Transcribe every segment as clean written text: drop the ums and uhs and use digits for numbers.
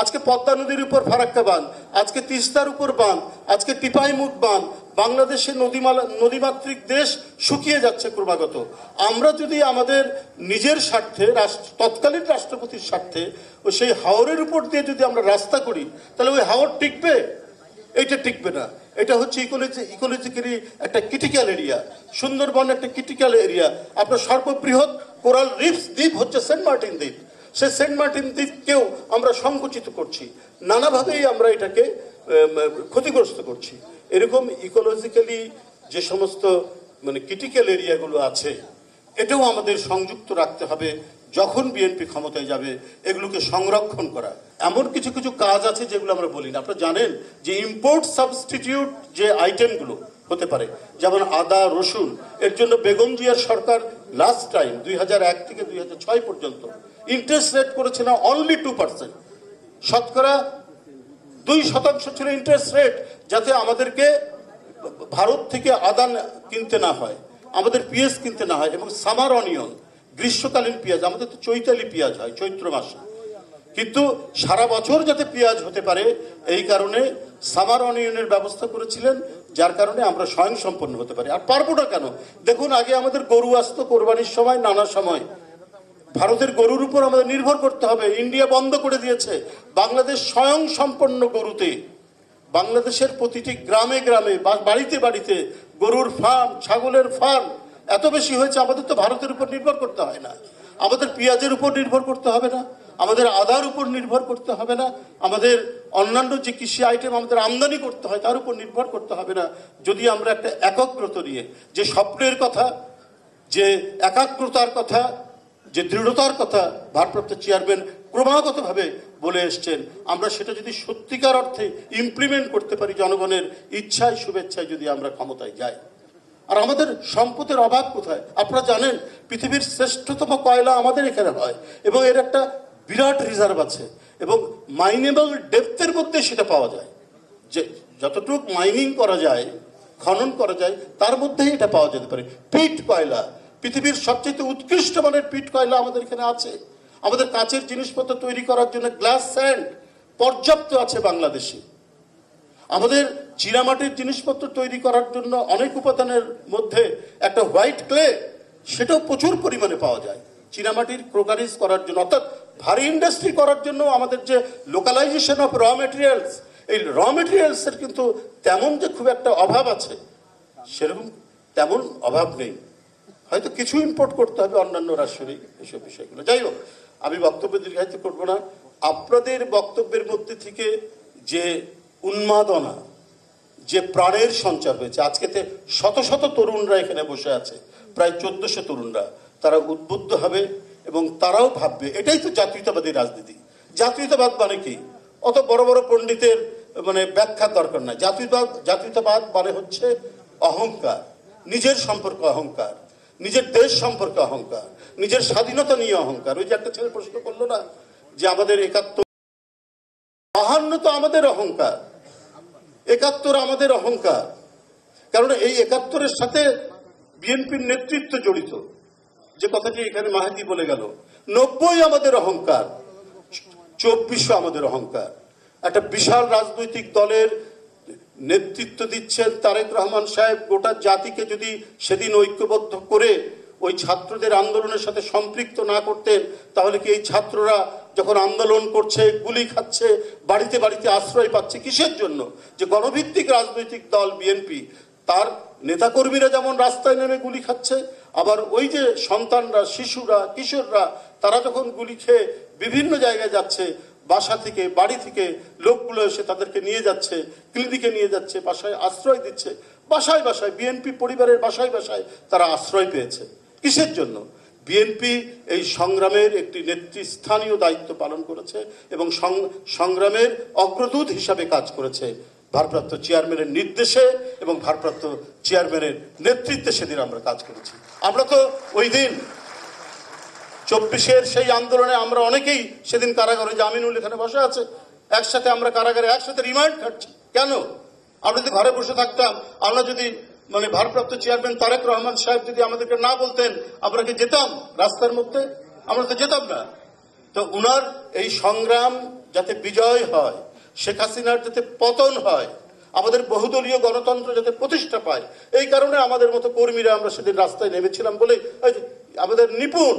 আজকে পদ্মা নদীর উপর ফারাক্কা বাঁধ, আজকে তিস্তার উপর বাঁধ, আজকে টিপাইমুখ বাঁধ। বাংলাদেশের নদীমাতৃক দেশ শুকিয়ে যাচ্ছে ক্রমাগত। আমরা যদি আমাদের নিজের স্বার্থে, তৎকালীন রাষ্ট্রপতির স্বার্থে সেই হাওরের উপর দিয়ে যদি আমরা রাস্তা করি, তাহলে ওই হাওর টিকবে? এইটা টিকবে না। এটা হচ্ছে ইকোলজিক্যালি একটা ক্রিটিক্যাল এরিয়া। সুন্দরবন একটা ক্রিটিক্যাল এরিয়া। আপনার সর্ববৃহৎ কোরাল রিফস দ্বীপ হচ্ছে সেন্ট মার্টিন দ্বীপ। সেই সেন্ট মার্টিন দ্বীপকেও আমরা সংকুচিত করছি, নানাভাবেই আমরা এটাকে ক্ষতিগ্রস্ত করছি। এরকম ইকোলজিক্যালি যে সমস্ত ক্রিটিক্যাল এরিয়াগুলো আছে, এটাও আমাদের সংযুক্ত রাখতে হবে। যখন বিএনপি ক্ষমতায় যাবে এগুলোকে সংরক্ষণ করা। এমন কিছু কিছু কাজ আছে যেগুলো আমরা বলি না। আপনারা জানেন যে ইম্পোর্ট সাবস্টিটিউট যে আইটেমগুলো হতে পারে, যেমন আদা, রসুন, এর জন্য বেগম জিয়ার সরকার লাস্ট টাইম 2001 থেকে 2006 পর্যন্ত ইন্টারেস্ট রেট করেছে না অনলি 2%। শতকরা 2% ছিল ইন্টারেস্ট রেট, যাতে আমাদেরকে ভারত থেকে আদা কিনতে না হয়, আমাদের পেঁয়াজ কিনতে না হয়। এবং সামার অনিয়ন, গ্রীষ্মকালীন পেঁয়াজ, আমাদের তো চৈতালি পেঁয়াজ হয় চৈত্র মাসে, কিন্তু সারা বছর যাতে পেঁয়াজ হতে পারে এই কারণে সামার অনিয়নের ব্যবস্থা করেছিলেন, যার কারণে আমরা স্বয়ংসম্পন্ন হতে পারি। আর পারবো না কেন? দেখুন, আগে আমাদের গরু আসতো কোরবানির সময়, নানা সময়। ভারতের গরুর উপর আমাদের নির্ভর করতে হবে। ইন্ডিয়া বন্ধ করে দিয়েছে। বাংলাদেশ স্বয়ংসম্পন্ন গরুতে। বাংলাদেশের প্রতিটি গ্রামে গ্রামে, বাড়িতে বাড়িতে গরুর ফার্ম, ছাগলের ফার্ম এত বেশি হয়েছে। আমাদের তো ভারতের উপর নির্ভর করতে হয় না, আমাদের পেঁয়াজের উপর নির্ভর করতে হবে না, আমাদের আদার উপর নির্ভর করতে হবে না, আমাদের অন্যান্য যে কৃষি আইটেম আমাদের আমদানি করতে হয় তার উপর নির্ভর করতে হবে না। যদি আমরা একটা একাগ্রতা নিয়ে, যে স্বপ্নের কথা, যে একাগ্রতার কথা, যে দৃঢ়তার কথা ভারপ্রাপ্ত চেয়ারম্যান ক্রমাগতভাবে বলে এসছেন, আমরা সেটা যদি সত্যিকার অর্থে ইমপ্লিমেন্ট করতে পারি, জনগণের ইচ্ছায় শুভেচ্ছায় যদি আমরা ক্ষমতায় যাই। আর আমাদের সম্পদের অভাব কোথায়? আপনারা জানেন পৃথিবীর শ্রেষ্ঠতম কয়লা আমাদের এখানে হয়, এবং এর একটা বিরাট রিজার্ভ আছে, এবং মাইনেবল ডেপথের মধ্যে সেটা পাওয়া যায়। যে যতটুকু মাইনিং করা যায়, খনন করা যায়, তার মধ্যেই এটা পাওয়া যেতে পারে। পিট কয়লা, পৃথিবীর সবচেয়ে উৎকৃষ্ট মানের পিট কয়লা আমাদের এখানে আছে। আমাদের কাচের জিনিসপত্র তৈরি করার জন্য গ্লাস স্যান্ড পর্যাপ্ত আছে বাংলাদেশে। আমাদের চীনামাটির জিনিসপত্র তৈরি করার জন্য অনেক উপাদানের মধ্যে একটা হোয়াইট ক্লে, সেটাও প্রচুর পরিমাণে পাওয়া যায় চীনামাটির ক্রোকারিজ করার জন্য। অর্থাৎ ভারী ইন্ডাস্ট্রি করার জন্য আমাদের যে লোকালাইজেশন অফ র মেটেরিয়ালস, এই র মেটেরিয়ালসের কিন্তু তেমন যে খুব একটা অভাব আছে, সেরকম তেমন অভাব নেই। হয়তো কিছু ইম্পোর্ট করতে হবে অন্যান্য রাষ্ট্রেরই, এসব বিষয়গুলো। যাই হোক, আমি বক্তব্য দীর্ঘায়িত করবো না। আপনাদের বক্তব্যের মধ্যে থেকে যে উন্মাদনা, যে প্রাণের সঞ্চার হয়েছে, আজকেতে শত শত তরুণরা এখানে বসে আছে, প্রায় 1400 তরুণরা, তারা উদ্বুদ্ধ হবে এবং তারাও ভাববে এটাই তো জাতীয়তাবাদী রাজনীতি। জাতীয়তাবাদ মানে কি? অত বড় বড় পণ্ডিতের ব্যাখ্যার দরকার নাই। জাতীয়তাবাদ মানে হচ্ছে অহংকার, নিজের সম্পর্কে অহংকার, নিজের দেশ সম্পর্কে অহংকার, নিজের স্বাধীনতা নিয়ে অহংকার। ওই যে একটা ছেলে প্রশ্ন করলো না যে আমাদের 71, 52 তো আমাদের অহংকার, 71 আমাদের অহংকার। কারণ এই 71-এর সাথে বিএনপির নেতৃত্ব জড়িত, যে কথাটি এখানে মাহাদি বলে গেল। 90 আমাদের অহংকার, 2400 আমাদের অহংকার। একটা বিশাল রাজনৈতিক দলের নেতৃত্ব দিচ্ছেন তারেক রহমান সাহেব। গোটা জাতিকে যদি সেদিন ঐক্যবদ্ধ করে ওই ছাত্রদের আন্দোলনের সাথে সম্পৃক্ত না করতেন, তাহলে কি এই ছাত্ররা যখন আন্দোলন করছে, গুলি খাচ্ছে, বাড়িতে বাড়িতে আশ্রয় পাচ্ছে, কিসের জন্য? যে গণভিত্তিক রাজনৈতিক দল বিএনপি, তার নেতাকর্মীরা যেমন রাস্তায় নেমে গুলি খাচ্ছে, আবার ওই যে সন্তানরা, শিশুরা, কিশোররা, তারা যখন গুলি খেয়ে বিভিন্ন জায়গায় যাচ্ছে, বাসা থেকে, বাড়ি থেকে লোকগুলো এসে তাদেরকে নিয়ে যাচ্ছে, ক্লিনিকে নিয়ে যাচ্ছে, বাসায় আশ্রয় দিচ্ছে, বাসায় বাসায় বিএনপি পরিবারের বাসায় বাসায় তারা আশ্রয় পেয়েছে। কিসের জন্য? বিএনপি এই সংগ্রামের একটি নেতৃস্থানীয় দায়িত্ব পালন করেছে এবং সংগ্রামের অগ্রদূত হিসাবে কাজ করেছে ভারপ্রাপ্ত চেয়ারম্যানের নির্দেশে এবং ভারপ্রাপ্ত চেয়ারম্যানের নেতৃত্বে। সেদিন আমরা কাজ করেছি। আমরা তো ওই দিন 24-এর সেই আন্দোলনে আমরা অনেকেই সেদিন কারাগারে, জামিনুল এখানে বসে আছে, একসাথে আমরা কারাগারে একসাথে রিমান্ড খাচ্ছি। কেন? আমরা যদি ঘরে বসে থাকতাম, আমরা যদি ভারপ্রাপ্ত চেয়ারম্যান তারেক রহমান সাহেব যদি আমাদেরকে না বলতেন, আমরা কি যেতাম রাস্তার মধ্যে? আমরা তো যেতাম না। তো উনার এই সংগ্রাম যাতে বিজয় হয়, শেখ হাসিনার যাতে পতন হয়, আমাদের বহুদলীয় গণতন্ত্র যাতে প্রতিষ্ঠা পায়, এই কারণে আমাদের মতো কর্মীরা আমরা সেদিন রাস্তায় নেমেছিলাম বলে আমাদের নিপুণ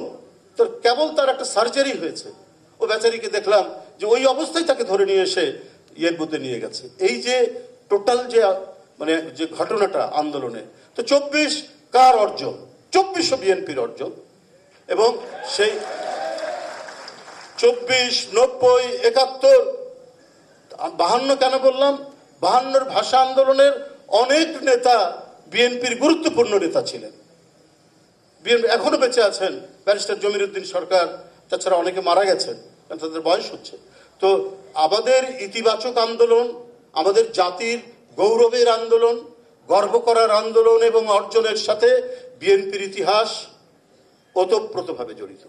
তোর কেবল তার একটা সার্জারি হয়েছে, ও বেচারিকে দেখলাম যে ওই অবস্থায় তাকে ধরে নিয়ে এসে ইয়ের মধ্যে নিয়ে গেছে। এই যে টোটাল যে মানে যে ঘটনাটা আন্দোলনে, তো 24 কার অর্জন? 24 বিএনপির অর্জন। এবং সেই 24, 90, 71, 52 কেন বললাম? 52 ভাষা আন্দোলনের অনেক নেতা বিএনপির গুরুত্বপূর্ণ নেতা ছিলেন, বিএনপি এখনো বেঁচে আছেন। ব্যারিস্টার জমির উদ্দিন সরকার, তাছাড়া অনেকে মারা গেছেন কারণ তাদের বয়স হচ্ছে। তো আমাদের ইতিবাচক আন্দোলন, আমাদের জাতির গৌরবের আন্দোলন, গর্ব করার আন্দোলন এবং অর্জনের সাথে বিএনপির ইতিহাস ওতপ্রোতভাবে জড়িত।